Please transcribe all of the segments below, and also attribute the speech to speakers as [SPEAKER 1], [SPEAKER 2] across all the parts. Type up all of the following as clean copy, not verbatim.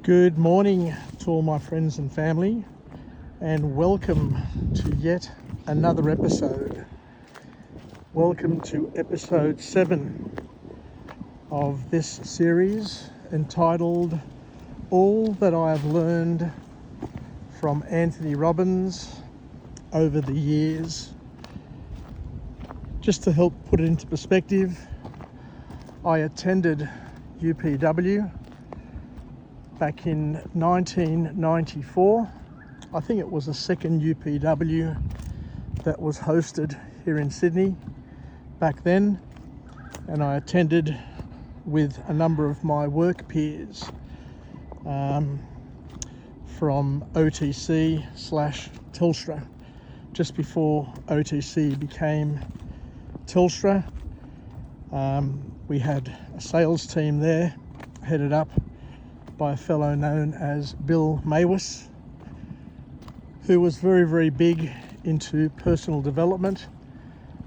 [SPEAKER 1] Good morning to all my friends and family, and welcome to yet another episode. Welcome to episode 7 of this series entitled All That I Have Learned from Tony Robbins over the years. Just to help put it into perspective, I attended UPW back in 1994. I think it was the second UPW that was hosted here in Sydney back then, and I attended with a number of my work peers from OTC / Telstra, just before OTC became Telstra. We had a sales team there headed up by a fellow known as Bill Maywis, who was very, very big into personal development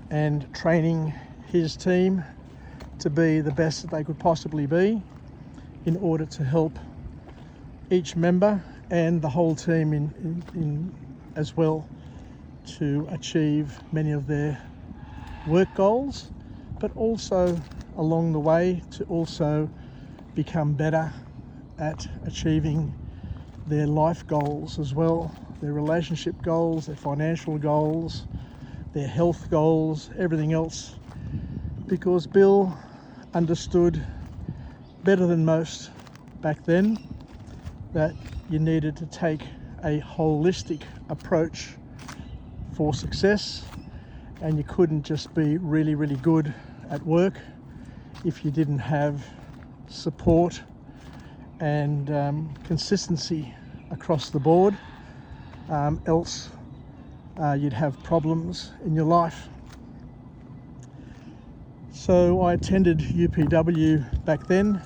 [SPEAKER 1] and training his team to be the best that they could possibly be in order to help each member and the whole team in as well to achieve many of their work goals, but also along the way to also become better at achieving their life goals as well, their relationship goals, their financial goals, their health goals, everything else, because Bill understood better than most back then that you needed to take a holistic approach for success, and you couldn't just be really, really good at work if you didn't have support and consistency across the board, else you'd have problems in your life. So I attended UPW back then.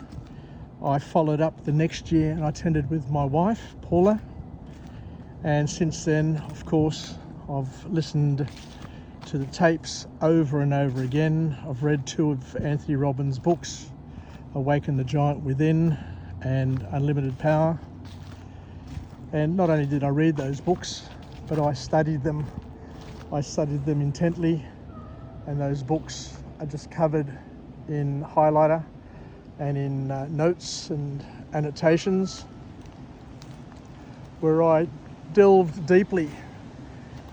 [SPEAKER 1] I followed up the next year and I attended with my wife, Paula. And since then, of course, I've listened to the tapes over and over again. I've read 2 of Tony Robbins' books, Awaken the Giant Within and Unlimited Power. And not only did I read those books, but I studied them. I studied them intently, and those books are just covered in highlighter and in notes and annotations, where I delved deeply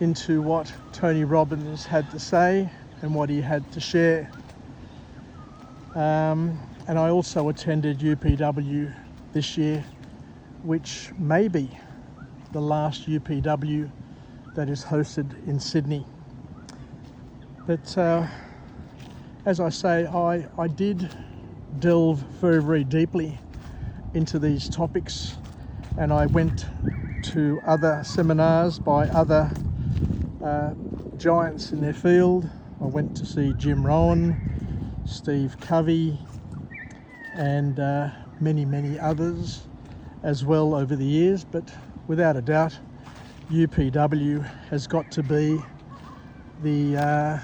[SPEAKER 1] into what Tony Robbins had to say and what he had to share. And I also attended UPW this year, which may be the last UPW that is hosted in Sydney. But as I say, I did delve very, very deeply into these topics, and I went to other seminars by other giants in their field. I went to see Jim Rohn, Steve Covey, and many, many others as well over the years. But without a doubt, UPW has got to be the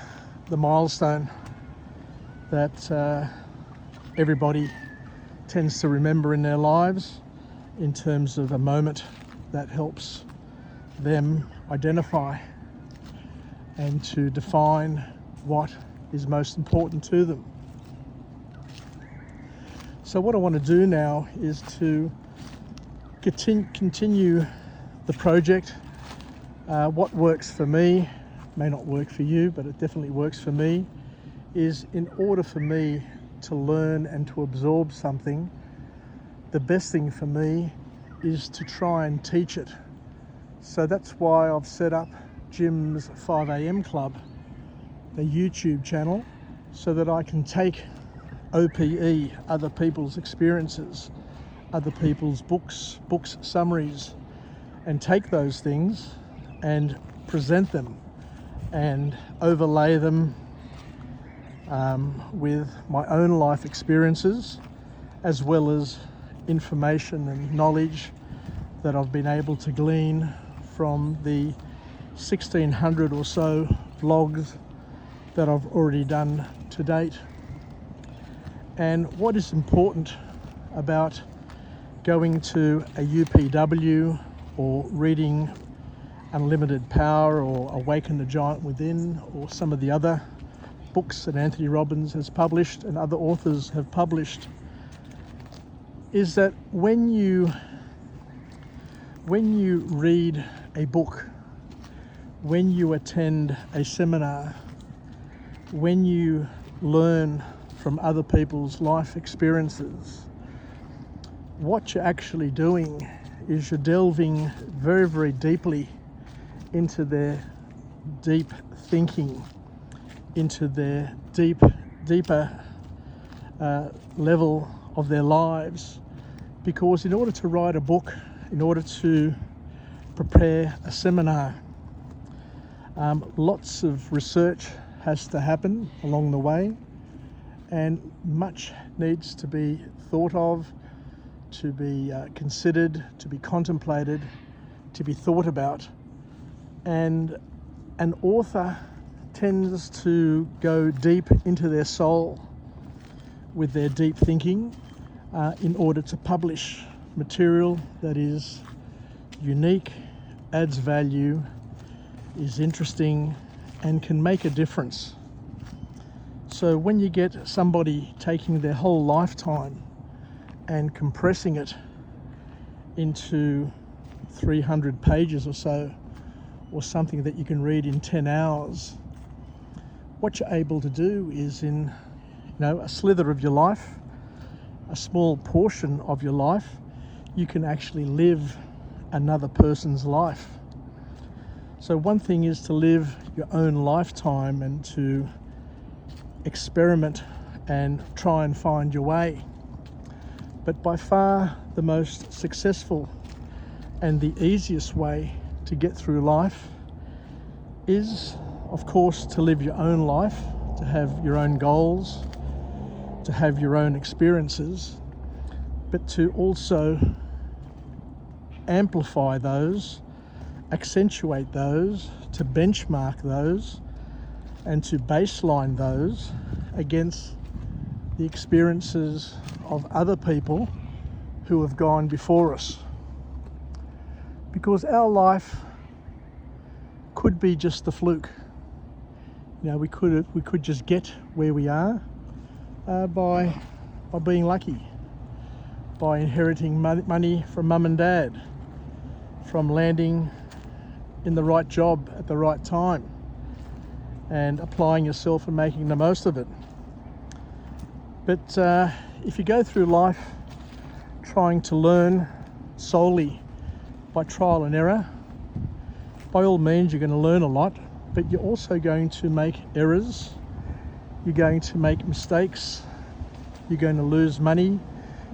[SPEAKER 1] milestone that everybody tends to remember in their lives, in terms of a moment that helps them identify and to define what is most important to them. So what I want to do now is to continue the project. What works for me may not work for you, but it definitely works for me, is in order for me to learn and to absorb something, the best thing for me is to try and teach it. So that's why I've set up Jim's 5am Club, a YouTube channel, so that I can take OPE, other people's experiences, other people's books summaries, and take those things and present them and overlay them with my own life experiences, as well as information and knowledge that I've been able to glean from the 1600 or so vlogs that I've already done to date. And what is important about going to a UPW or reading Unlimited Power or Awaken the Giant Within or some of the other books that Anthony Robbins has published and other authors have published, is that when you read a book, when you attend a seminar, when you learn from other people's life experiences, what you're actually doing is you're delving very, very deeply into their deep thinking, into their deeper level of their lives. Because in order to write a book, in order to prepare a seminar, lots of research has to happen along the way, and much needs to be thought of, to be considered, to be contemplated, to be thought about. And an author tends to go deep into their soul with their deep thinking in order to publish material that is unique, adds value, is interesting, and can make a difference. So when you get somebody taking their whole lifetime and compressing it into 300 pages or so, or something that you can read in 10 hours, what you're able to do is in a slither of your life, a small portion of your life, you can actually live another person's life. So one thing is to live your own lifetime and to experiment and try and find your way. But by far the most successful and the easiest way to get through life is, of course, to live your own life, to have your own goals, to have your own experiences, but to also amplify those, accentuate those, to benchmark those, and to baseline those against the experiences of other people who have gone before us. Because our life could be just a fluke. We could just get where we are by being lucky, by inheriting money from mum and dad, from landing in the right job at the right time and applying yourself and making the most of it. But if you go through life trying to learn solely by trial and error, by all means you're going to learn a lot, but you're also going to make errors, you're going to make mistakes, you're going to lose money,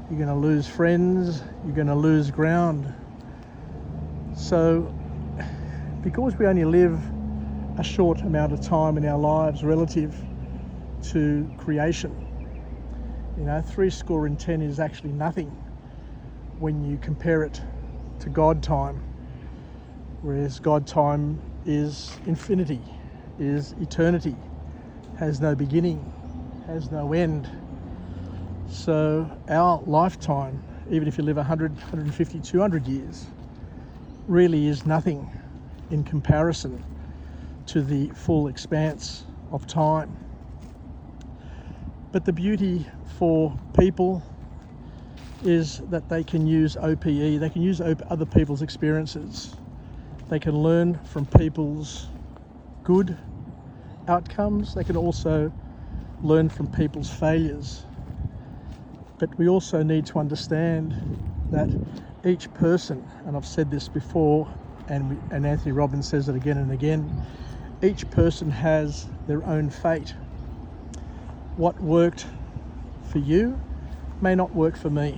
[SPEAKER 1] you're going to lose friends, you're going to lose ground. So because we only live a short amount of time in our lives relative to creation, 70 is actually nothing when you compare it to God time, whereas God time is infinity, is eternity, has no beginning, has no end. So our lifetime, even if you live 100, 150, 200 years, really is nothing in comparison to the full expanse of time. But the beauty for people is that they can use OPE, they can use other people's experiences. They can learn from people's good outcomes. They can also learn from people's failures. But we also need to understand that each person, and I've said this before, and Anthony Robbins says it again and again, each person has their own fate. What worked for you may not work for me,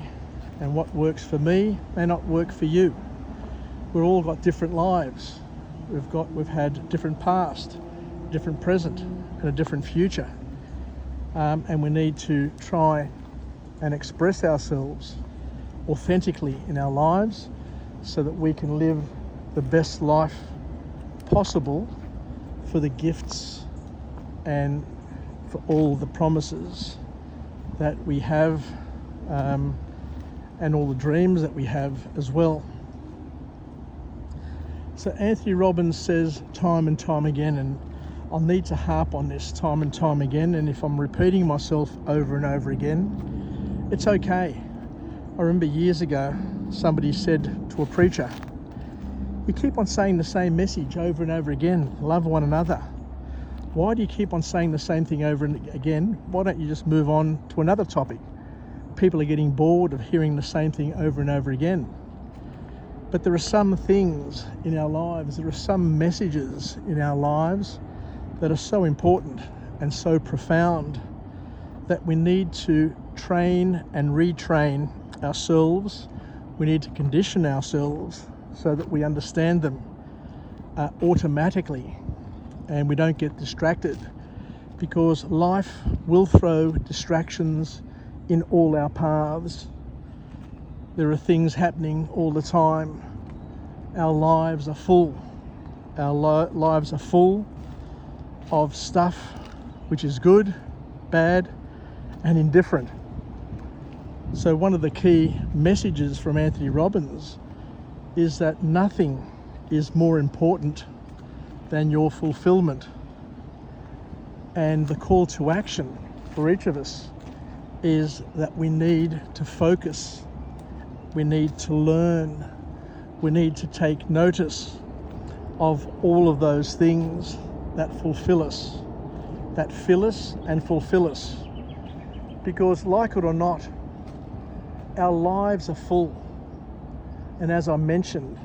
[SPEAKER 1] and what works for me may not work for you. We've all got different lives. We've had different past, different present, and a different future. And we need to try and express ourselves authentically in our lives so that we can live the best life possible for the gifts and for all the promises that we have and all the dreams that we have as well. So Anthony Robbins says time and time again, and I'll need to harp on this time and time again, and if I'm repeating myself over and over again, it's okay. I remember years ago somebody said to a preacher, "You keep on saying the same message over and over again, love one another. Why do you keep on saying the same thing over and again? Why don't you just move on to another topic? People are getting bored of hearing the same thing over and over again." But there are some things in our lives, there are some messages in our lives that are so important and so profound that we need to train and retrain ourselves. We need to condition ourselves so that we understand them automatically and we don't get distracted, because life will throw distractions in all our paths. There are things happening all the time. Our lives are full. Our lives are full of stuff which is good, bad, and indifferent. So one of the key messages from Anthony Robbins is that nothing is more important than your fulfillment. And the call to action for each of us is that we need to focus, we need to learn, we need to take notice of all of those things that fulfill us, that fill us and fulfill us. Because like it or not, our lives are full. And as I mentioned,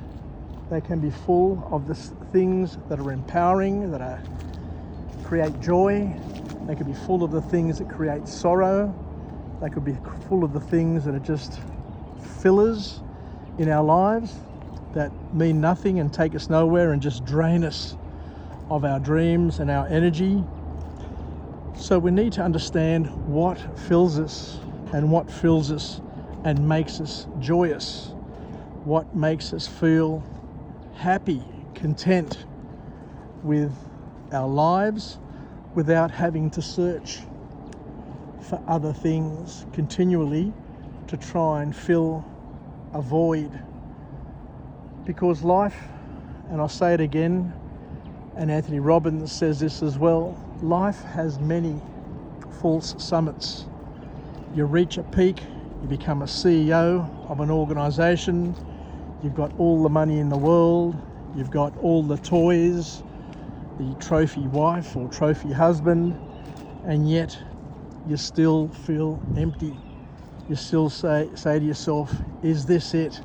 [SPEAKER 1] they can be full of the things that are empowering, that create joy. They could be full of the things that create sorrow. They could be full of the things that are just fillers in our lives that mean nothing and take us nowhere and just drain us of our dreams and our energy. So we need to understand what fills us and what fills us and makes us joyous, what makes us feel happy, content with our lives without having to search for other things continually to try and fill a void. Because life, and I'll say it again, and Anthony Robbins says this as well, life has many false summits. You reach a peak, you become a CEO of an organization, you've got all the money in the world, you've got all the toys, the trophy wife or trophy husband, and yet you still feel empty. You still say to yourself, is this it?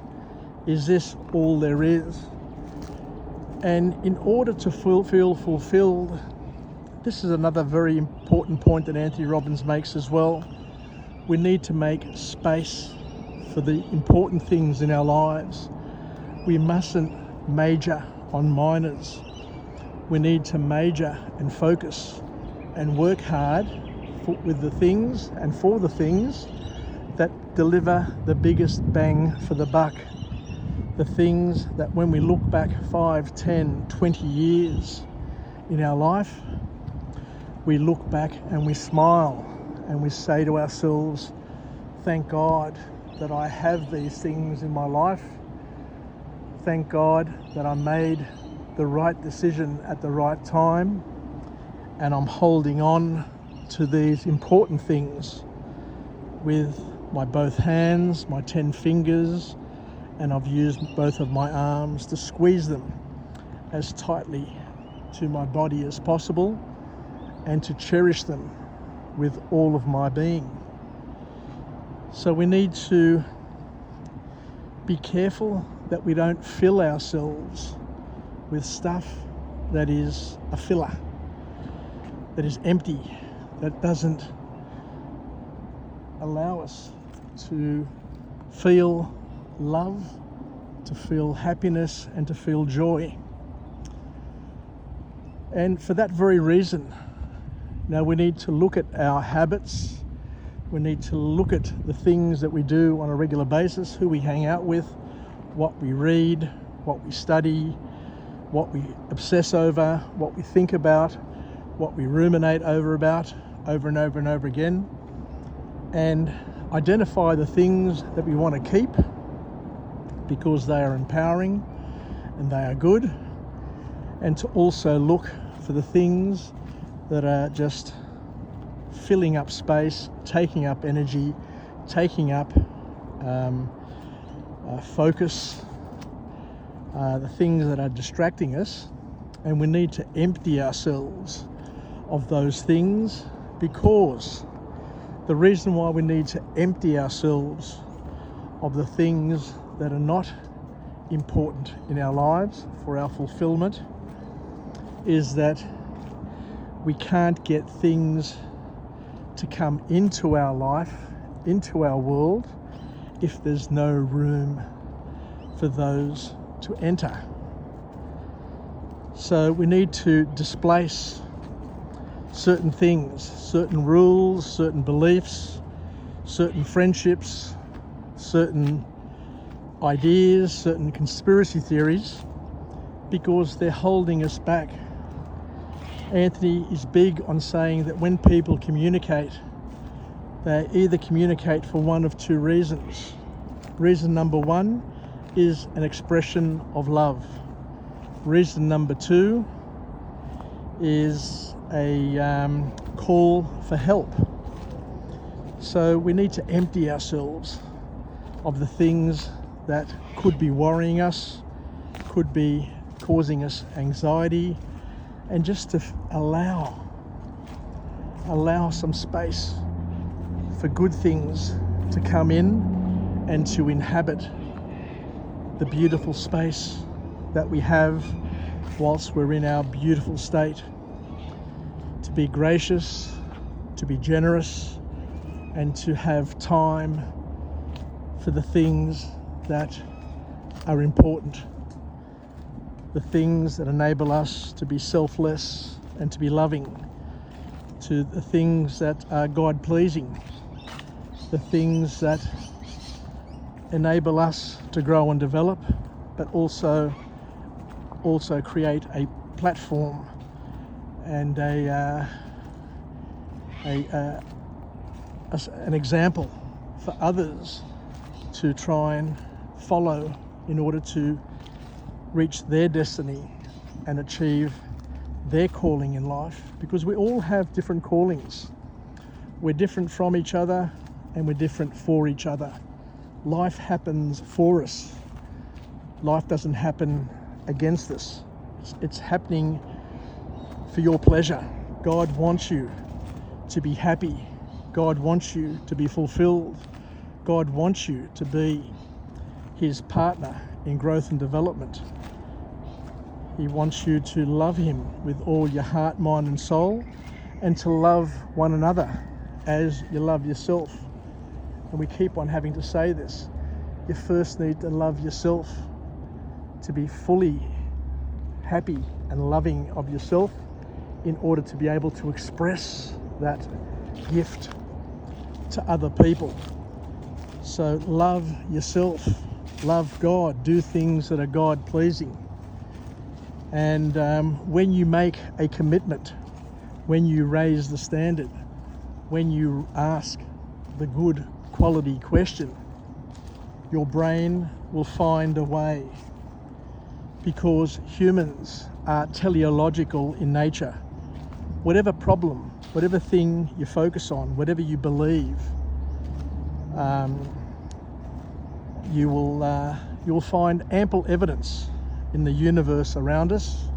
[SPEAKER 1] Is this all there is? And in order to feel fulfilled, this is another very important point that Anthony Robbins makes as well. We need to make space for the important things in our lives. We mustn't major on minors. We need to major and focus and work hard with the things and for the things that deliver the biggest bang for the buck. The things that when we look back 5, 10, 20 years in our life, we look back and we smile and we say to ourselves, thank God that I have these things in my life. Thank God that I made the right decision at the right time, and I'm holding on to these important things with my both hands, my 10 fingers, and I've used both of my arms to squeeze them as tightly to my body as possible and to cherish them with all of my being. So we need to be careful that we don't fill ourselves with stuff that is a filler, that is empty, that doesn't allow us to feel love, to feel happiness, and to feel joy. And for that very reason, now we need to look at our habits. We need to look at the things that we do on a regular basis, who we hang out with, what we read, what we study, what we obsess over, what we think about, what we ruminate over and over and over again. And identify the things that we want to keep because they are empowering and they are good, and to also look for the things that are just filling up space, taking up energy, taking up focus, the things that are distracting us. And we need to empty ourselves of those things, because the reason why we need to empty ourselves of the things that are not important in our lives for our fulfillment is that we can't get things to come into our life, into our world, if there's no room for those to enter. So we need to displace certain things, certain rules, certain beliefs, certain friendships, certain ideas, certain conspiracy theories, because they're holding us back. Anthony is big on saying that when people communicate, they either communicate for one of two reasons. Reason number one is an expression of love. Reason number two is a call for help. So we need to empty ourselves of the things that could be worrying us, could be causing us anxiety, and just to allow some space for good things to come in and to inhabit the beautiful space that we have whilst we're in our beautiful state. To be gracious, to be generous, and to have time for the things that are important, the things that enable us to be selfless and to be loving, to the things that are God-pleasing, the things that enable us to grow and develop, but also create a platform and an example for others to try and follow in order to reach their destiny and achieve their calling in life, because we all have different callings. We're different from each other and we're different for each other. Life happens for us. Life doesn't happen against us. It's happening for your pleasure. God wants you to be happy. God wants you to be fulfilled. God wants you to be his partner in growth and development. He wants you to love him with all your heart, mind and soul, and to love one another as you love yourself. And we keep on having to say this. You first need to love yourself to be fully happy and loving of yourself in order to be able to express that gift to other people. So love yourself, love God, do things that are God-pleasing. And when you make a commitment, when you raise the standard, when you ask the good quality question, your brain will find a way, because humans are teleological in nature. Whatever problem, whatever thing you focus on, whatever you believe, you will find ample evidence in the universe around us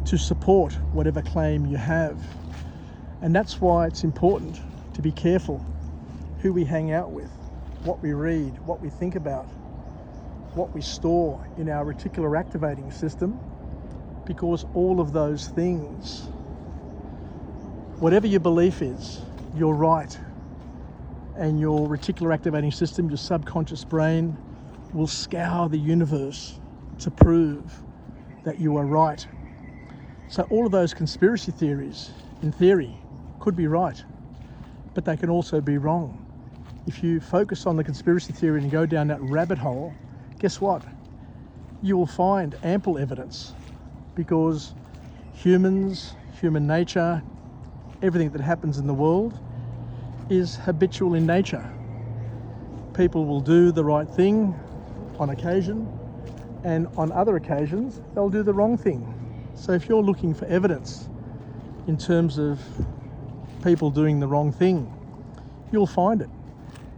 [SPEAKER 1] to support whatever claim you have. And that's why it's important to be careful who we hang out with, what we read, what we think about, what we store in our reticular activating system, because all of those things, whatever your belief is, you're right. And your reticular activating system, your subconscious brain, will scour the universe to prove that you are right. So all of those conspiracy theories, in theory, could be right, but they can also be wrong. If you focus on the conspiracy theory and go down that rabbit hole, guess what? You will find ample evidence, because humans, human nature, everything that happens in the world is habitual in nature. People will do the right thing on occasion, and on other occasions they'll do the wrong thing. So if you're looking for evidence in terms of people doing the wrong thing, you'll find it.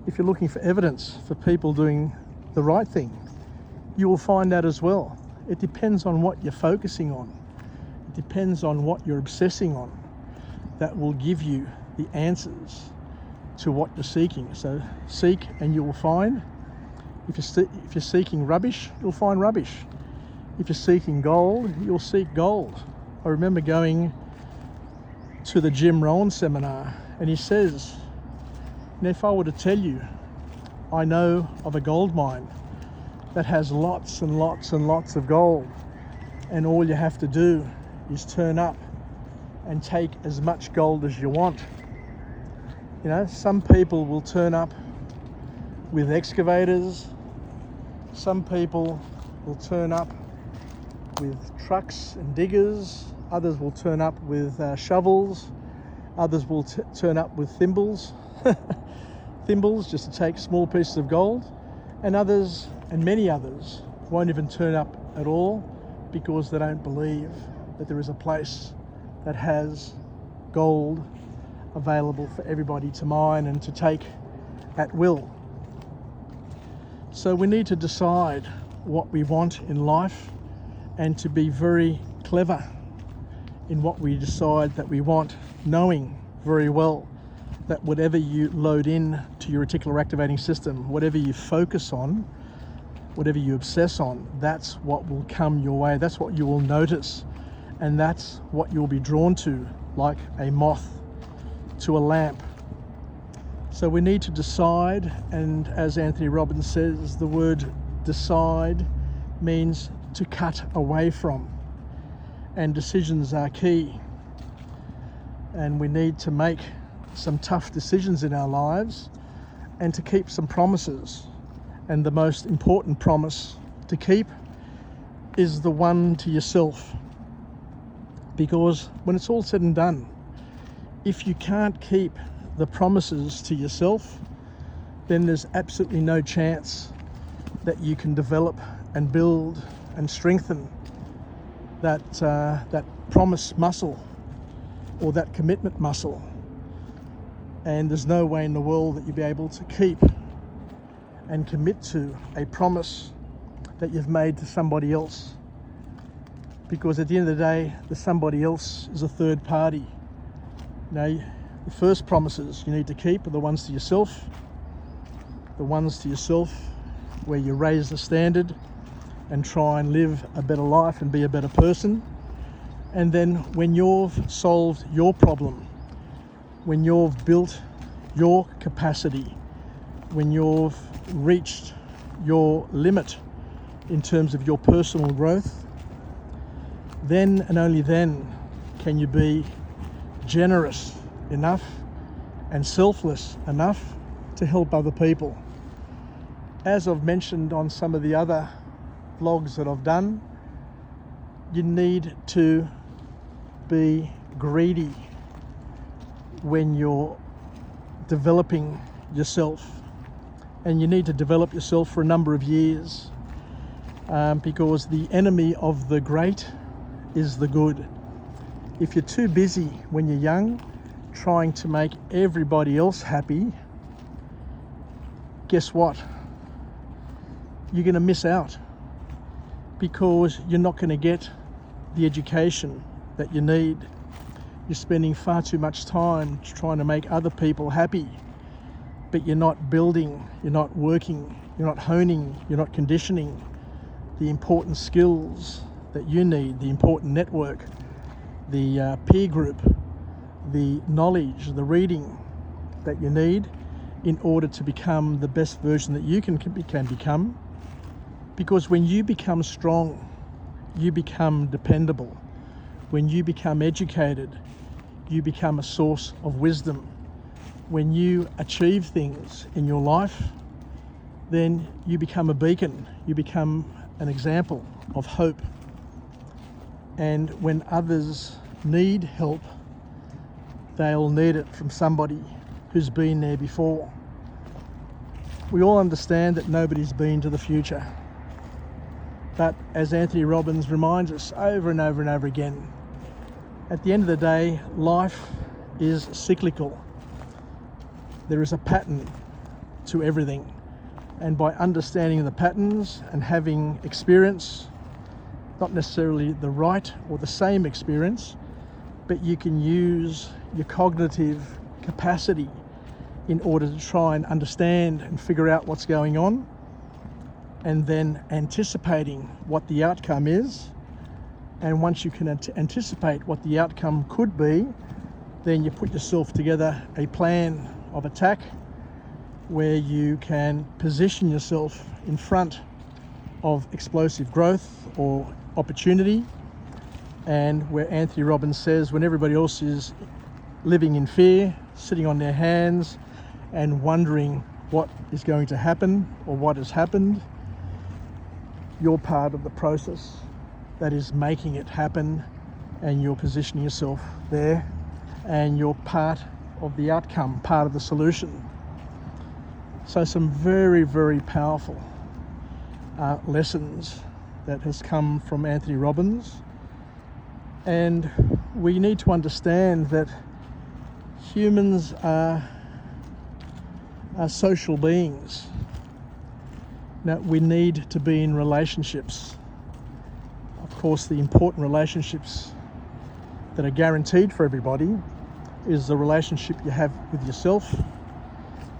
[SPEAKER 1] If you're looking for evidence for people doing the right thing, you will find that as well. It depends on what you're focusing on. It depends on what you're obsessing on. That will give you the answers to what you're seeking. So seek and you will find. If you're seeking rubbish, you'll find rubbish. If you're seeking gold, you'll seek gold. I remember going to the Jim Rohn seminar, and he says, if I were to tell you I know of a gold mine that has lots and lots and lots of gold, and all you have to do is turn up and take as much gold as you want. Some people will turn up with excavators, some people will turn up with trucks and diggers, others will turn up with shovels, others will turn up with thimbles just to take small pieces of gold, and others, and many others, won't even turn up at all because they don't believe that there is a place that has gold available for everybody to mine and to take at will. So we need to decide what we want in life and to be very clever in what we decide that we want, knowing very well that whatever you load in to your reticular activating system, whatever you focus on, whatever you obsess on, that's what will come your way. That's what you will notice, and that's what you'll be drawn to, like a moth to a lamp. So we need to decide, and as Tony Robbins says, the word decide means to cut away from, and decisions are key. And we need to make some tough decisions in our lives and to keep some promises. And the most important promise to keep is the one to yourself. Because when it's all said and done, if you can't keep the promises to yourself, then there's absolutely no chance that you can develop and build and strengthen that promise muscle or that commitment muscle. And there's no way in the world that you'll be able to keep and commit to a promise that you've made to somebody else, because at the end of the day, the somebody else is a third party. The first promises you need to keep are the ones to yourself, where you raise the standard and try and live a better life and be a better person. And then when you've solved your problem, when you've built your capacity, when you've reached your limit in terms of your personal growth, then and only then can you be generous enough and selfless enough to help other people. As I've mentioned on some of the other vlogs that I've done, you need to be greedy when you're developing yourself, and you need to develop yourself for a number of years, because the enemy of the great is the good. If you're too busy when you're young trying to make everybody else happy, guess what? You're going to miss out, because you're not going to get the education that you need. You're spending far too much time trying to make other people happy, but you're not building, you're not working, you're not honing, you're not conditioning the important skills that you need, the important network, the peer group, the knowledge, the reading that you need in order to become the best version that you can become. Because when you become strong, you become dependable. When you become educated, you become a source of wisdom. When you achieve things in your life, then you become a beacon. You become an example of hope. And when others need help, they'll need it from somebody who's been there before. we all understand that nobody's been to the future. But as Anthony Robbins reminds us over and over and over again, at the end of the day, life is cyclical. There is a pattern to everything. And by understanding the patterns and having experience, not necessarily the right or the same experience, but you can use your cognitive capacity in order to try and understand and figure out what's going on, and then anticipating what the outcome is. And once you can anticipate what the outcome could be, then you put yourself together a plan of attack where you can position yourself in front of explosive growth or opportunity, and where Anthony Robbins says when everybody else is living in fear, sitting on their hands and wondering what is going to happen or what has happened, you're part of the process that is making it happen, and you're positioning yourself there, and you're part of the outcome, part of the solution. So some very, very powerful lessons that has come from Anthony Robbins. And we need to understand that humans are social beings. Now, we need to be in relationships. Of course, the important relationships that are guaranteed for everybody is the relationship you have with yourself,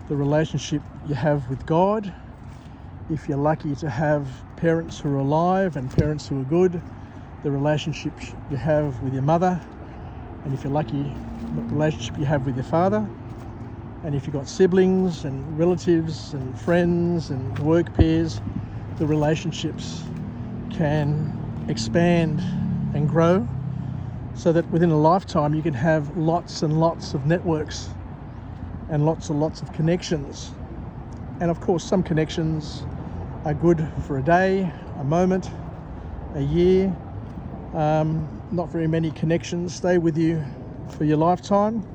[SPEAKER 1] the relationship you have with God. If you're lucky to have parents who are alive and parents who are good, the relationship you have with your mother, and if you're lucky, the relationship you have with your father. And if you've got siblings and relatives and friends and work peers, the relationships can expand and grow, so that within a lifetime you can have lots and lots of networks and lots and lots of connections. And of course, some connections are good for a day, a moment, a year. Not very many connections stay with you for your lifetime.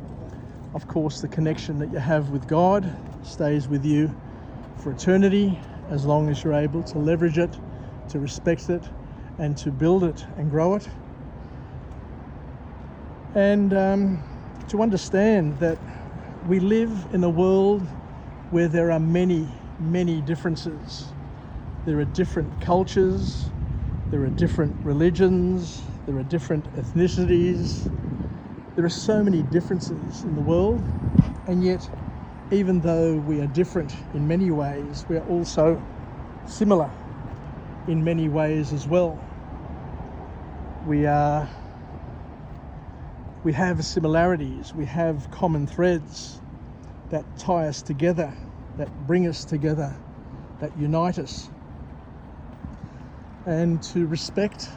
[SPEAKER 1] Of course, the connection that you have with God stays with you for eternity, as long as you're able to leverage it, to respect it, and to build it and grow it. And to understand that we live in a world where there are many, many differences. There are different cultures, there are different religions, there are different ethnicities. There are so many differences in the world, and yet, even though we are different in many ways, we are also similar in many ways as well. We have similarities, we have common threads that tie us together, that bring us together, that unite us. And to respect,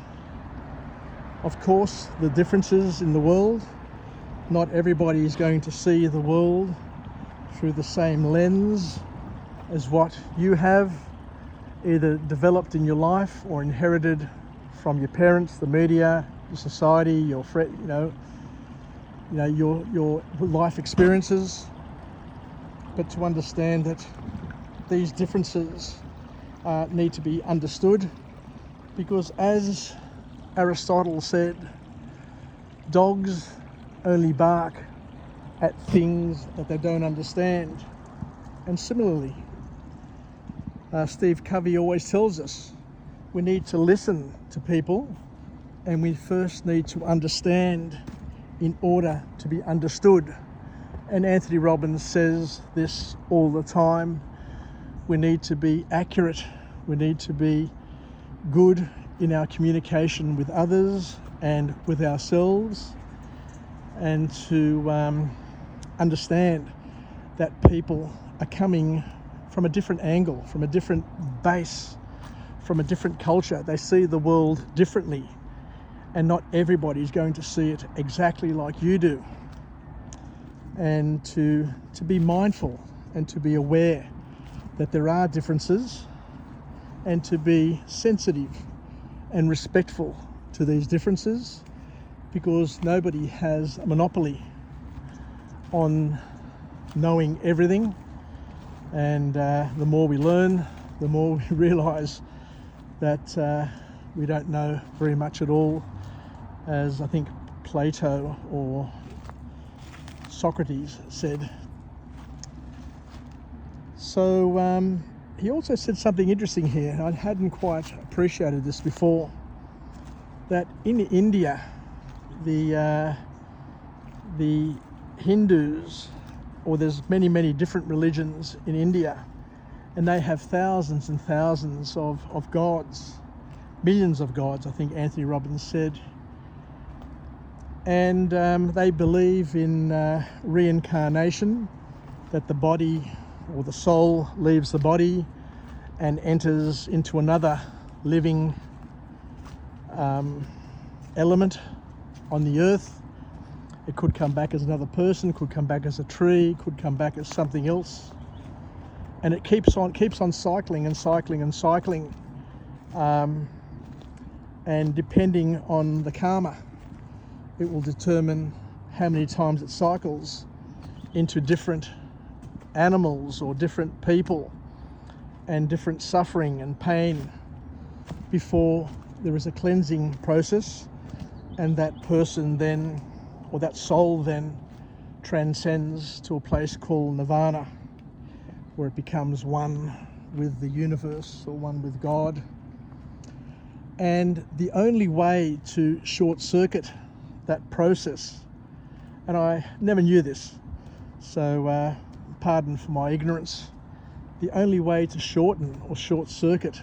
[SPEAKER 1] of course, the differences in the world. Not everybody is going to see the world through the same lens as what you have either developed in your life or inherited from your parents, the media, your society, your your life experiences. But to understand that these differences need to be understood, because as Aristotle said, dogs only bark at things that they don't understand. And similarly, Steve Covey always tells us we need to listen to people, and we first need to understand in order to be understood. And Anthony Robbins says this all the time. We need to be accurate. We need to be good in our communication with others and with ourselves, and to understand that people are coming from a different angle, from a different base, from a different culture. They see the world differently, and not everybody is going to see it exactly like you do. And to be mindful and to be aware that there are differences, and to be sensitive and respectful to these differences, because nobody has a monopoly on knowing everything. And the more we learn, the more we realise that we don't know very much at all, as I think Plato or Socrates said. So he also said something interesting here. I hadn't quite appreciated this before, that in India, the Hindus, or there's many different religions in India, and they have thousands and thousands of gods, millions of gods, I think Anthony Robbins said. And they believe in reincarnation, that the body or the soul leaves the body and enters into another living element on the earth. It could come back as another person, could come back as a tree, could come back as something else. And it keeps on cycling and cycling and cycling. And depending on the karma, it will determine how many times it cycles into different animals or different people and different suffering and pain before there is a cleansing process, and that person then, or that soul then, transcends to a place called nirvana, where it becomes one with the universe or one with God. And the only way to short circuit that process, and I never knew this, so pardon for my ignorance, the only way to shorten or short circuit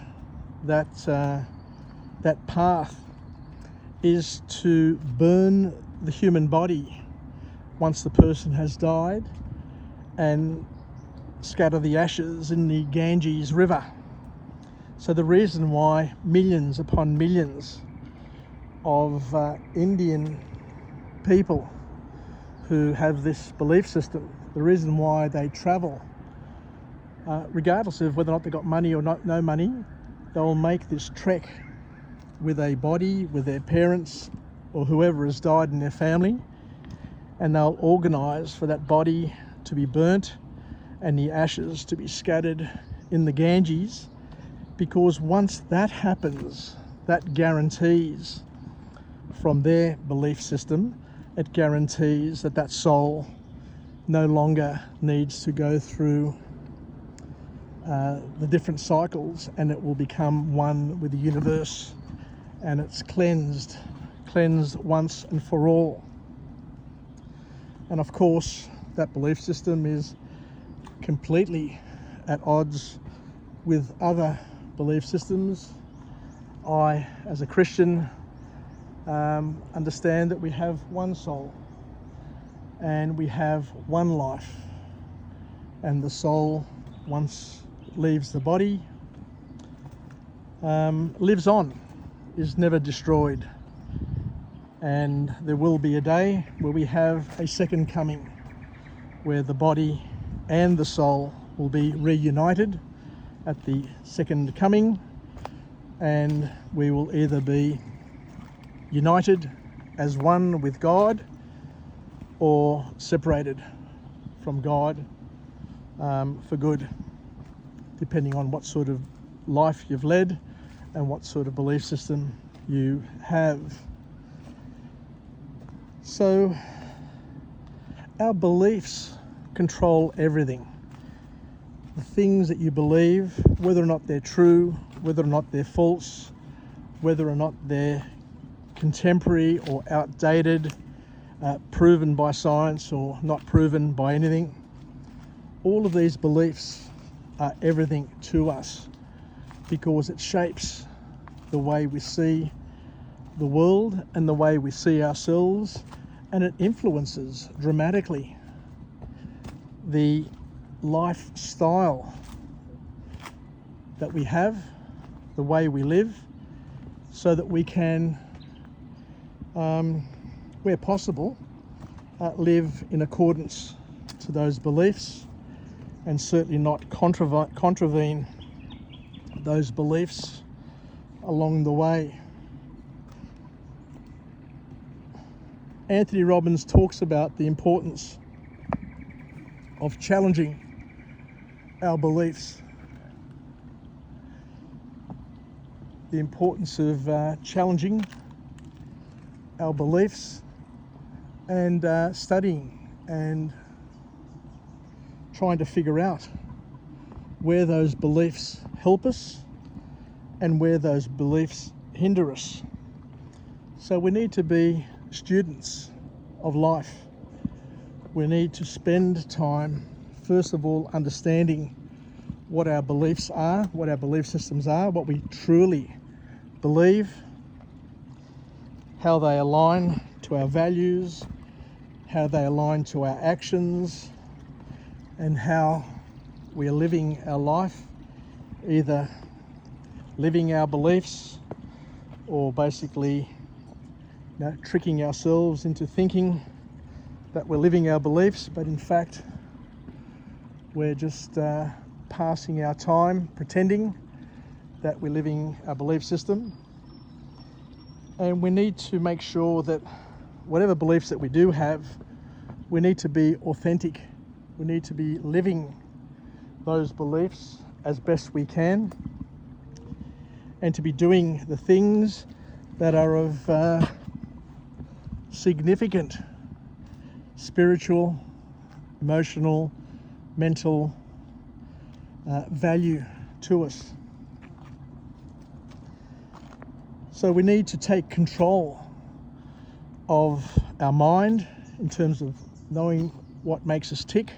[SPEAKER 1] that path is to burn the human body once the person has died and scatter the ashes in the Ganges River. So the reason why millions upon millions of Indian people who have this belief system, the reason why they travel, regardless of whether or not they've got money or no money, they'll make this trek with a body, with their parents or whoever has died in their family, and they'll organise for that body to be burnt and the ashes to be scattered in the Ganges, because once that happens, that guarantees, from their belief system, it guarantees that that soul no longer needs to go through the different cycles, and it will become one with the universe, and it's cleansed once and for all. And of course, that belief system is completely at odds with other belief systems. I, as a Christian, understand that we have one soul and we have one life, and the soul, once it leaves the body, lives on, is never destroyed. And there will be a day where we have a second coming, where the body and the soul will be reunited at the second coming, and we will either be united as one with God or separated from God for good, depending on what sort of life you've led and what sort of belief system you have. So our beliefs control everything. The things that you believe, whether or not they're true, whether or not they're false, whether or not they're contemporary or outdated, proven by science or not proven by anything, all of these beliefs are everything to us, because it shapes the way we see the world and the way we see ourselves, and it influences dramatically the lifestyle that we have, the way we live, so that we can, where possible, live in accordance to those beliefs, and certainly not contravene those beliefs along the way. Anthony Robbins talks about the importance of challenging our beliefs. The importance of challenging our beliefs and studying and trying to figure out where those beliefs help us and where those beliefs hinder us. So we need to be students of life. We need to spend time, first of all, understanding what our beliefs are, what our belief systems are, what we truly believe, how they align to our values, how they align to our actions, and how we are living our life, either living our beliefs or basically tricking ourselves into thinking that we're living our beliefs, but in fact we're just passing our time pretending that we're living our belief system. And we need to make sure that whatever beliefs that we do have, we need to be authentic. We need to be living those beliefs as best we can, and to be doing the things that are of significant spiritual, emotional, mental value to us. So we need to take control of our mind in terms of knowing what makes us tick,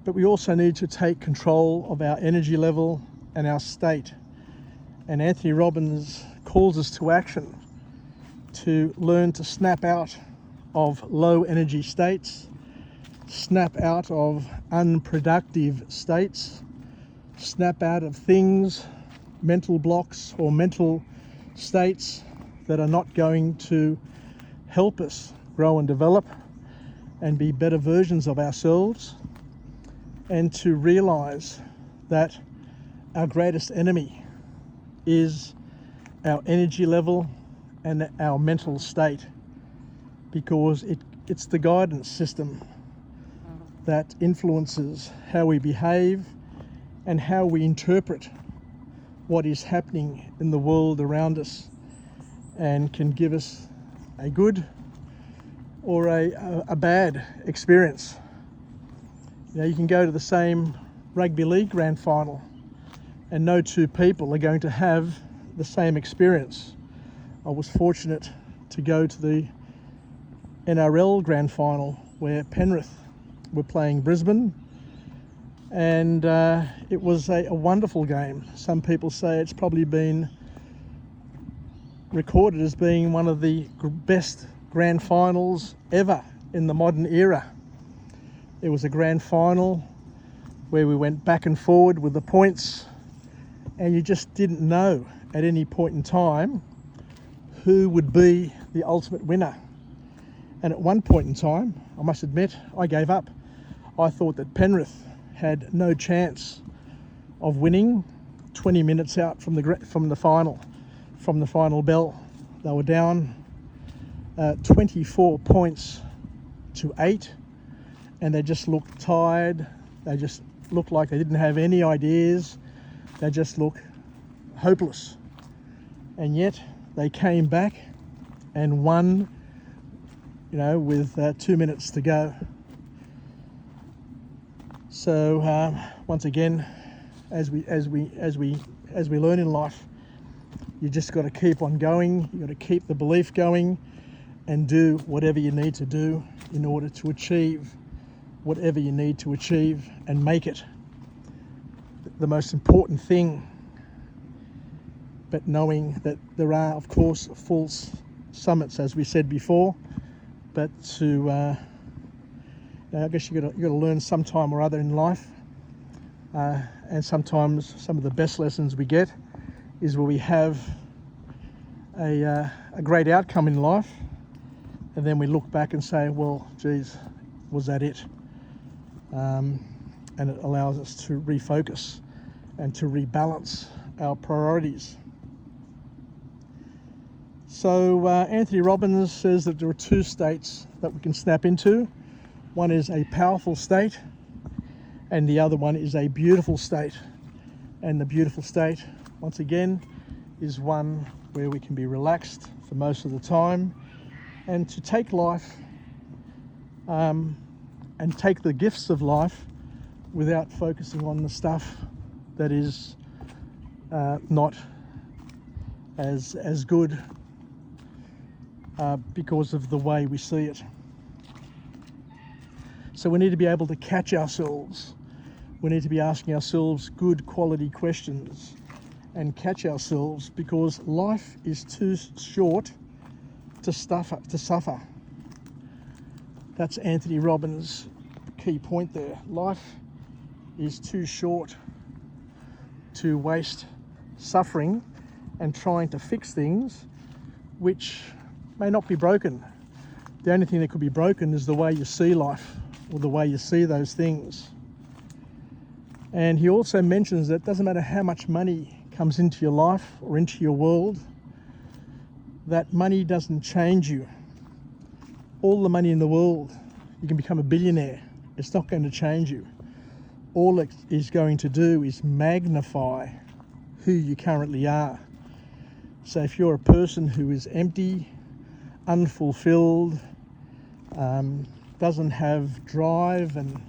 [SPEAKER 1] but we also need to take control of our energy level and our state. And Anthony Robbins calls us to action to learn to snap out of low energy states, snap out of unproductive states, snap out of things, mental blocks or mental states that are not going to help us grow and develop and be better versions of ourselves, and to realize that our greatest enemy is our energy level and our mental state, because it's the guidance system that influences how we behave and how we interpret what is happening in the world around us, and can give us a good or a bad experience. You can go to the same rugby league grand final and no two people are going to have the same experience. I was fortunate to go to the NRL grand final where Penrith were playing Brisbane, and it was a wonderful game. Some people say it's probably been recorded as being one of the best grand finals ever in the modern era. It was a grand final where we went back and forward with the points, and you just didn't know at any point in time who would be the ultimate winner. And at one point in time, I must admit, I gave up. I thought that Penrith had no chance of winning 20 minutes out from the final bell. They were down 24 points to 8, and they just looked tired. They just looked like they didn't have any ideas. They just looked hopeless. And yet they came back and won, with 2 minutes to go. So once again, as we learn in life, you just got to keep on going. You got to keep the belief going and do whatever you need to do in order to achieve whatever you need to achieve and make it. The most important thing, but knowing that there are, of course, false summits, as we said before, but I guess you got to learn sometime or other in life, and sometimes some of the best lessons we get is where we have a great outcome in life, and then we look back and say, well, geez, was that it? And it allows us to refocus and to rebalance our priorities. So Anthony Robbins says that there are two states that we can snap into. One is a powerful state, and the other one is a beautiful state. And the beautiful state, once again, is one where we can be relaxed for most of the time, and to take life and take the gifts of life without focusing on the stuff that is not as good because of the way we see it. So we need to be able to catch ourselves. We need to be asking ourselves good quality questions and catch ourselves, because life is too short to suffer. That's Anthony Robbins' key point there. Life is too short to waste suffering and trying to fix things which may not be broken. The only thing that could be broken is the way you see life, or the way you see those things. And he also mentions that it doesn't matter how much money comes into your life or into your world, that money doesn't change you. All the money in the world, you can become a billionaire. It's not going to change you. All it is going to do is magnify who you currently are. So if you're a person who is empty, unfulfilled, doesn't have drive and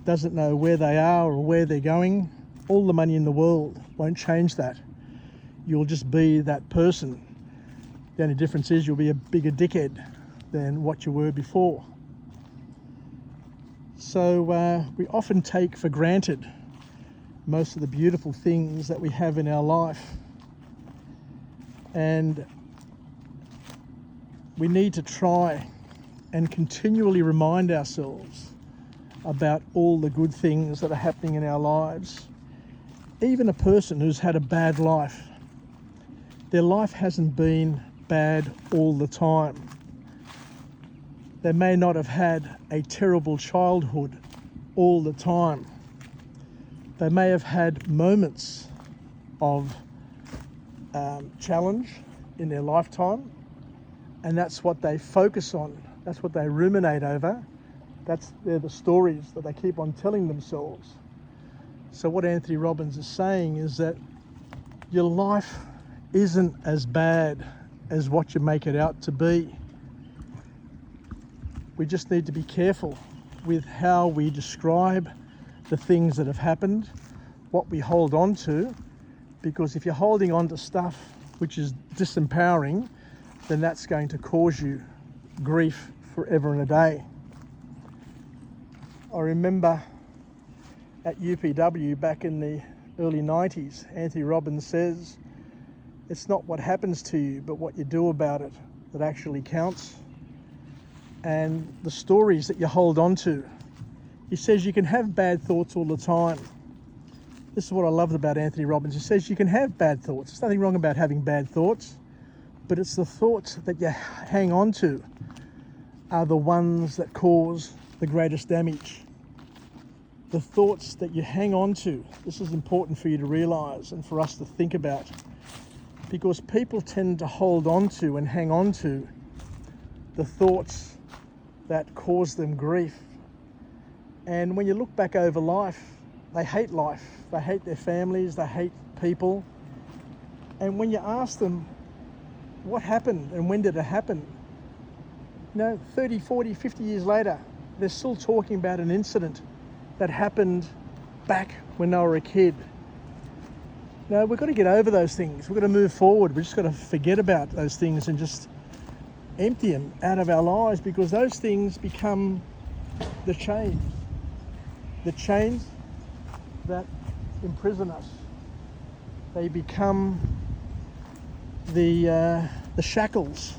[SPEAKER 1] doesn't know where they are or where they're going, all the money in the world won't change that. You'll just be that person. The only difference is you'll be a bigger dickhead than what you were before. So we often take for granted most of the beautiful things that we have in our life, and we need to try and continually remind ourselves about all the good things that are happening in our lives. Even a person who's had a bad life, their life hasn't been bad all the time. They may not have had a terrible childhood all the time. They may have had moments of challenge in their lifetime, and that's what they focus on. That's what they ruminate over. They're the stories that they keep on telling themselves. So what Anthony Robbins is saying is that your life isn't as bad as what you make it out to be. We just need to be careful with how we describe the things that have happened, what we hold on to, because if you're holding on to stuff which is disempowering, then that's going to cause you grief forever and a day. I remember at UPW back in the early 90s, Anthony Robbins says, it's not what happens to you, but what you do about it that actually counts. And the stories that you hold on to. He says you can have bad thoughts all the time. This is what I loved about Anthony Robbins. He says you can have bad thoughts. There's nothing wrong about having bad thoughts, but it's the thoughts that you hang on to are the ones that cause the greatest damage. The thoughts that you hang on to, this is important for you to realize and for us to think about, because people tend to hold on to and hang on to the thoughts that cause them grief. And when you look back over life, they hate life, they hate their families, they hate people. And when you ask them what happened and when did it happen, 30, 40, 50 years later, they're still talking about an incident that happened back when they were a kid. We've got to get over those things. We've got to move forward. We've just got to forget about those things and just empty them out of our lives, because those things become the chains that imprison us. They become the shackles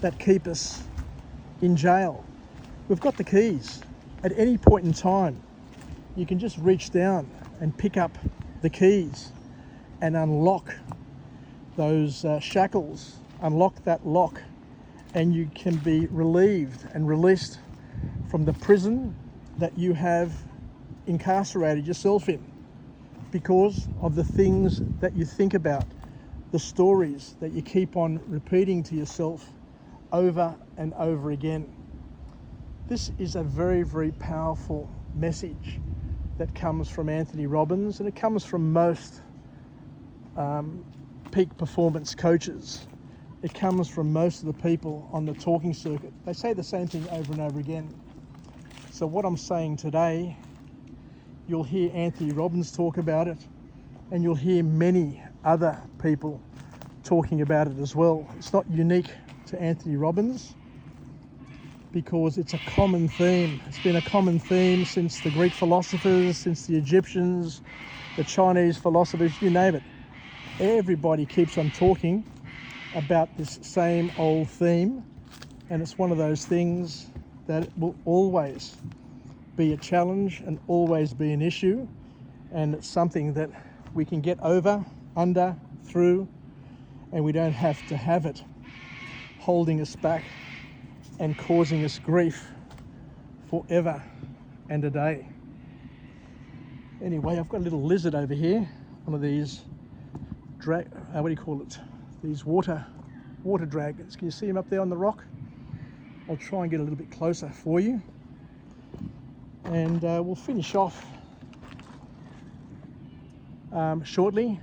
[SPEAKER 1] that keep us in jail. We've got the keys. At any point in time, you can just reach down and pick up the keys and unlock those shackles, unlock that lock, and you can be relieved and released from the prison that you have incarcerated yourself in because of the things that you think about, the stories that you keep on repeating to yourself over and over again. This is a very, very powerful message that comes from Anthony Robbins, and it comes from most peak performance coaches. It comes from most of the people on the talking circuit. They say the same thing over and over again. So what I'm saying today, you'll hear Anthony Robbins talk about it, and you'll hear many other people talking about it as well. It's not unique to Anthony Robbins because it's a common theme. It's been a common theme since the Greek philosophers, since the Egyptians, the Chinese philosophers, you name it. Everybody keeps on talking about this same old theme, and it's one of those things that will always be a challenge and always be an issue, and it's something that we can get over, under, through, and we don't have to have it holding us back and causing us grief forever and a day. Anyway, I've got a little lizard over here, one of these these water dragons. Can you see him up there on the rock? I'll try and get a little bit closer for you, and we'll finish off shortly.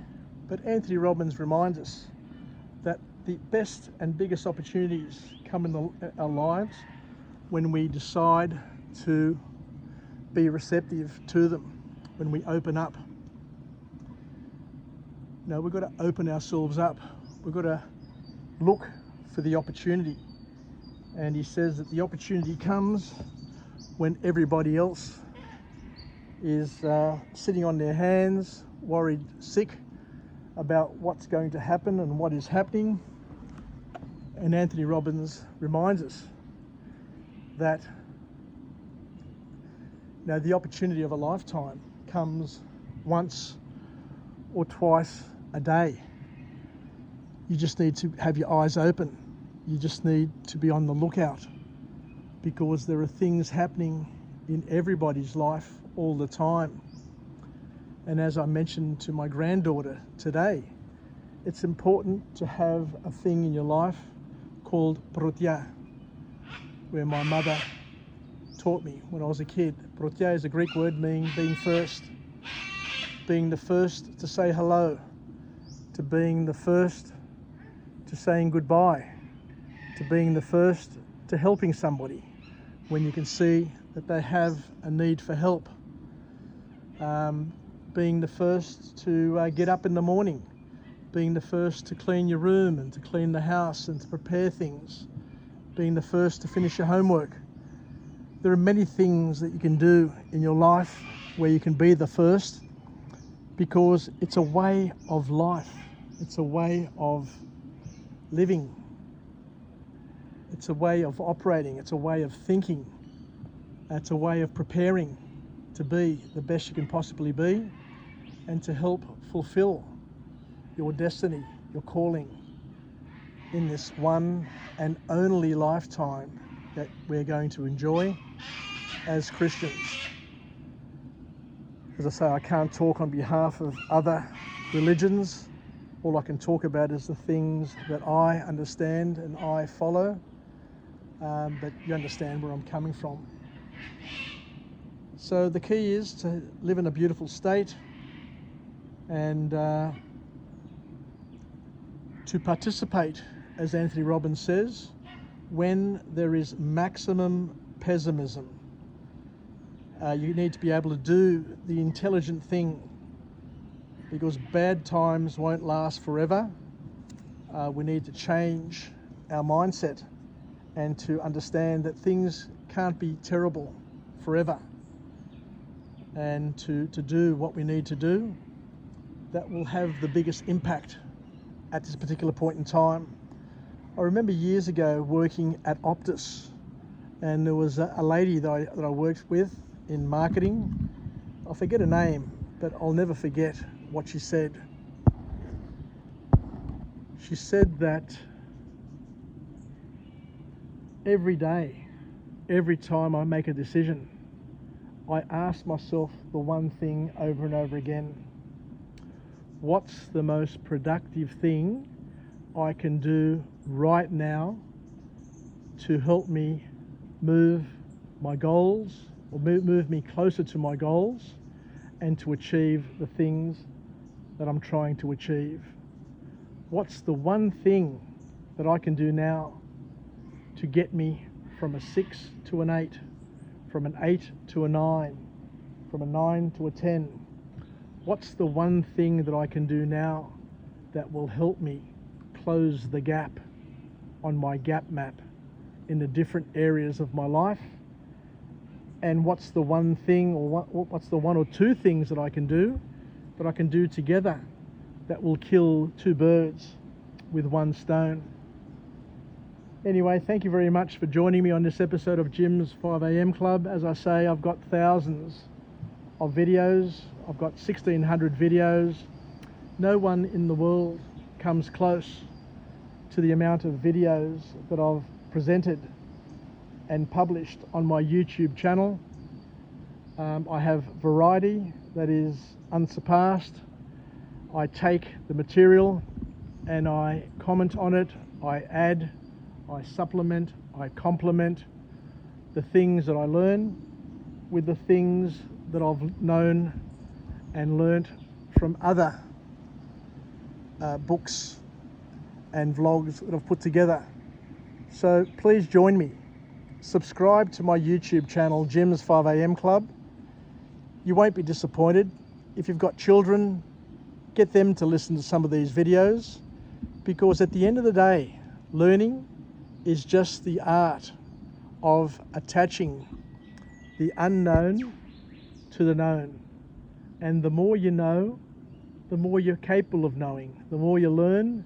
[SPEAKER 1] But Anthony Robbins reminds us that the best and biggest opportunities come in our lives when we decide to be receptive to them, when we open up. No, we've got to open ourselves up. We've got to look for the opportunity. And he says that the opportunity comes when everybody else is sitting on their hands, worried sick about what's going to happen and what is happening. And Anthony Robbins reminds us that the opportunity of a lifetime comes once or twice a day. You just need to have your eyes open. You just need to be on the lookout, because there are things happening in everybody's life all the time. And as I mentioned to my granddaughter today, it's important to have a thing in your life called protya, where my mother taught me when I was a kid. Protya is a Greek word meaning being first. Being the first to say hello, to being the first to saying goodbye, to being the first to helping somebody when you can see that they have a need for help. Being the first to get up in the morning, being the first to clean your room and to clean the house and to prepare things, being the first to finish your homework. There are many things that you can do in your life where you can be the first, because it's a way of life. It's a way of living. It's a way of operating. It's a way of thinking. It's a way of preparing to be the best you can possibly be and to help fulfill your destiny, your calling in this one and only lifetime that we're going to enjoy as Christians. As I say, I can't talk on behalf of other religions. All I can talk about is the things that I understand and I follow, but you understand where I'm coming from. So the key is to live in a beautiful state and to participate, as Anthony Robbins says, when there is maximum pessimism. You need to be able to do the intelligent thing, because bad times won't last forever. We need to change our mindset and to understand that things can't be terrible forever, and to do what we need to do that will have the biggest impact at this particular point in time. I remember years ago working at Optus, and there was a lady that I worked with in marketing. I forget her name, but I'll never forget what she said. She said that every day, every time I make a decision, I ask myself the one thing over and over again: what's the most productive thing I can do right now to help me move my goals, or move me closer to my goals, and to achieve the things that I'm trying to achieve? What's the one thing that I can do now to get me from a 6 to an 8, from an 8 to a 9, from a 9 to a 10? What's the one thing that I can do now that will help me close the gap on my gap map in the different areas of my life? And what's the one thing, or what's the one or two things that I can do together that will kill two birds with one stone? Anyway, thank you very much for joining me on this episode of Jim's 5 a.m. Club. As I say, I've got thousands of videos. I've got 1,600 videos. No one in the world comes close to the amount of videos that I've presented and published on my YouTube channel. I have variety that is unsurpassed. I take the material and I comment on it, I add, I supplement, I complement the things that I learn with the things that I've known and learnt from other books and vlogs that I've put together. So please join me. Subscribe to my YouTube channel, Jim's 5 a.m. Club. You won't be disappointed. If you've got children, get them to listen to some of these videos, because at the end of the day, learning is just the art of attaching the unknown to the known. And the more you know, the more you're capable of knowing. The more you learn,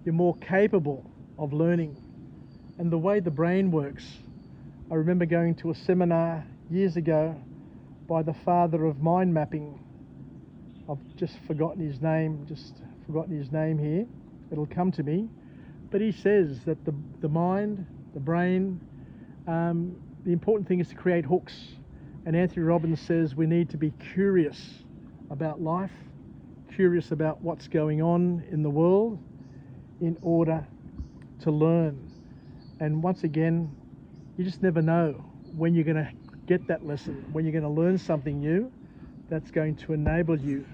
[SPEAKER 1] you're more capable of learning. And the way the brain works, I remember going to a seminar years ago by the father of mind mapping. I've just forgotten his name here. It'll come to me. But he says that the mind, the brain, the important thing is to create hooks. And Tony Robbins says we need to be curious about life, curious about what's going on in the world in order to learn. And once again, you just never know when you're going to get that lesson, when you're going to learn something new that's going to enable you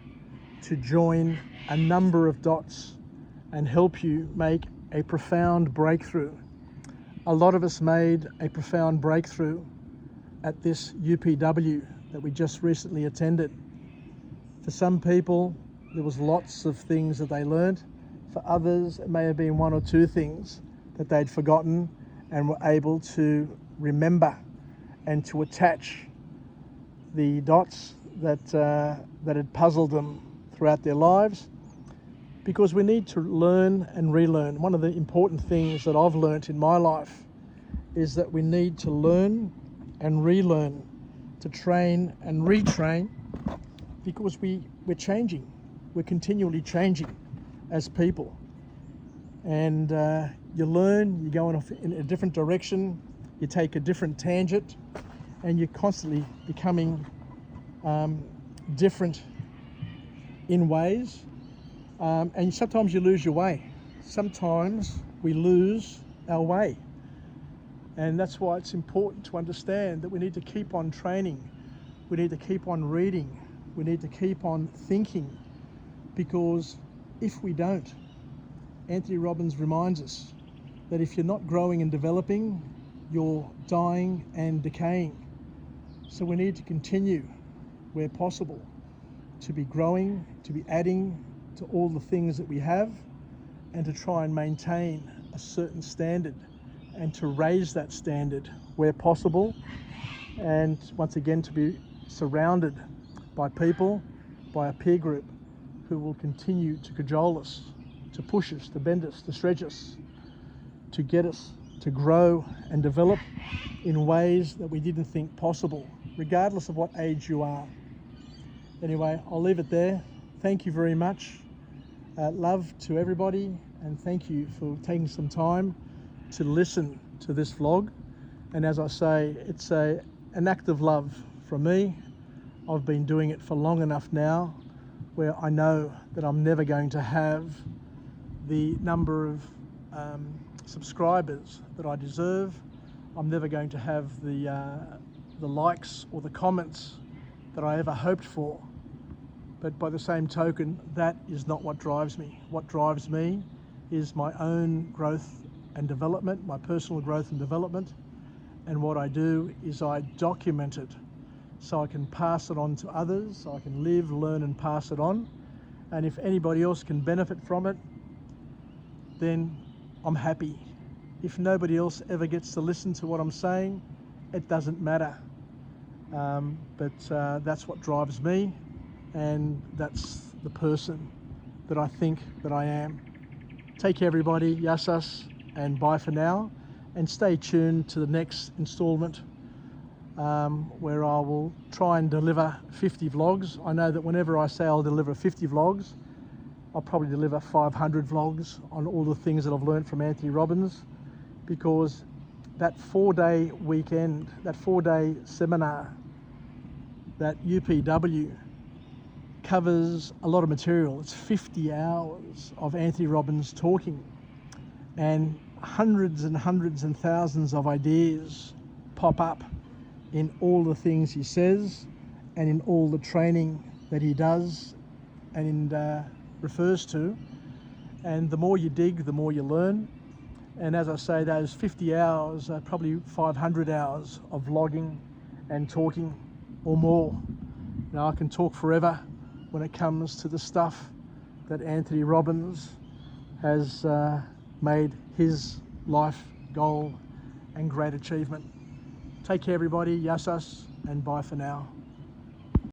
[SPEAKER 1] to join a number of dots and help you make a profound breakthrough. A lot of us made a profound breakthrough at this UPW that we just recently attended. For some people, there was lots of things that they learned. For others, it may have been one or two things that they'd forgotten and were able to remember and to attach the dots that had puzzled them throughout their lives. Because we need to learn and relearn. One of the important things that I've learnt in my life is that we need to learn and relearn, to train and retrain, because we're changing. We're continually changing as people. And you learn, you go in a different direction, you take a different tangent, and you're constantly becoming different in ways. And sometimes you lose your way. Sometimes we lose our way. And that's why it's important to understand that we need to keep on training. We need to keep on reading. We need to keep on thinking. Because if we don't, Tony Robbins reminds us that if you're not growing and developing, you're dying and decaying. So we need to continue, where possible, to be growing, to be adding to all the things that we have, and to try and maintain a certain standard and to raise that standard where possible, and once again to be surrounded by people, by a peer group who will continue to cajole us, to push us, to bend us, to stretch us, to get us to grow and develop in ways that we didn't think possible, regardless of what age you are. Anyway, I'll leave it there. Thank you very much. Love to everybody, and thank you for taking some time to listen to this vlog. And as I say, it's an act of love from me. I've been doing it for long enough now where I know that I'm never going to have the number of subscribers that I deserve. I'm never going to have the likes or the comments that I ever hoped for. But by the same token, that is not what drives me. What drives me is my own growth and development, my personal growth and development. And what I do is I document it so I can pass it on to others, so I can live, learn and pass it on. And if anybody else can benefit from it, then I'm happy. If nobody else ever gets to listen to what I'm saying, it doesn't matter. But that's what drives me, and that's the person that I think that I am. Take care everybody, yasas, and bye for now. And stay tuned to the next installment where I will try and deliver 50 vlogs. I know that whenever I say I'll deliver 50 vlogs, I'll probably deliver 500 vlogs on all the things that I've learned from Anthony Robbins, because that 4-day weekend, that 4-day seminar, that UPW covers a lot of material. It's 50 hours of Anthony Robbins talking, and hundreds and thousands of ideas pop up in all the things he says and in all the training that he does and refers to. And the more you dig, the more you learn. And as I say, those 50 hours are probably 500 hours of vlogging and talking or more. Now, I can talk forever when it comes to the stuff that Anthony Robbins has made his life goal and great achievement. Take care everybody, yasas, and bye for now.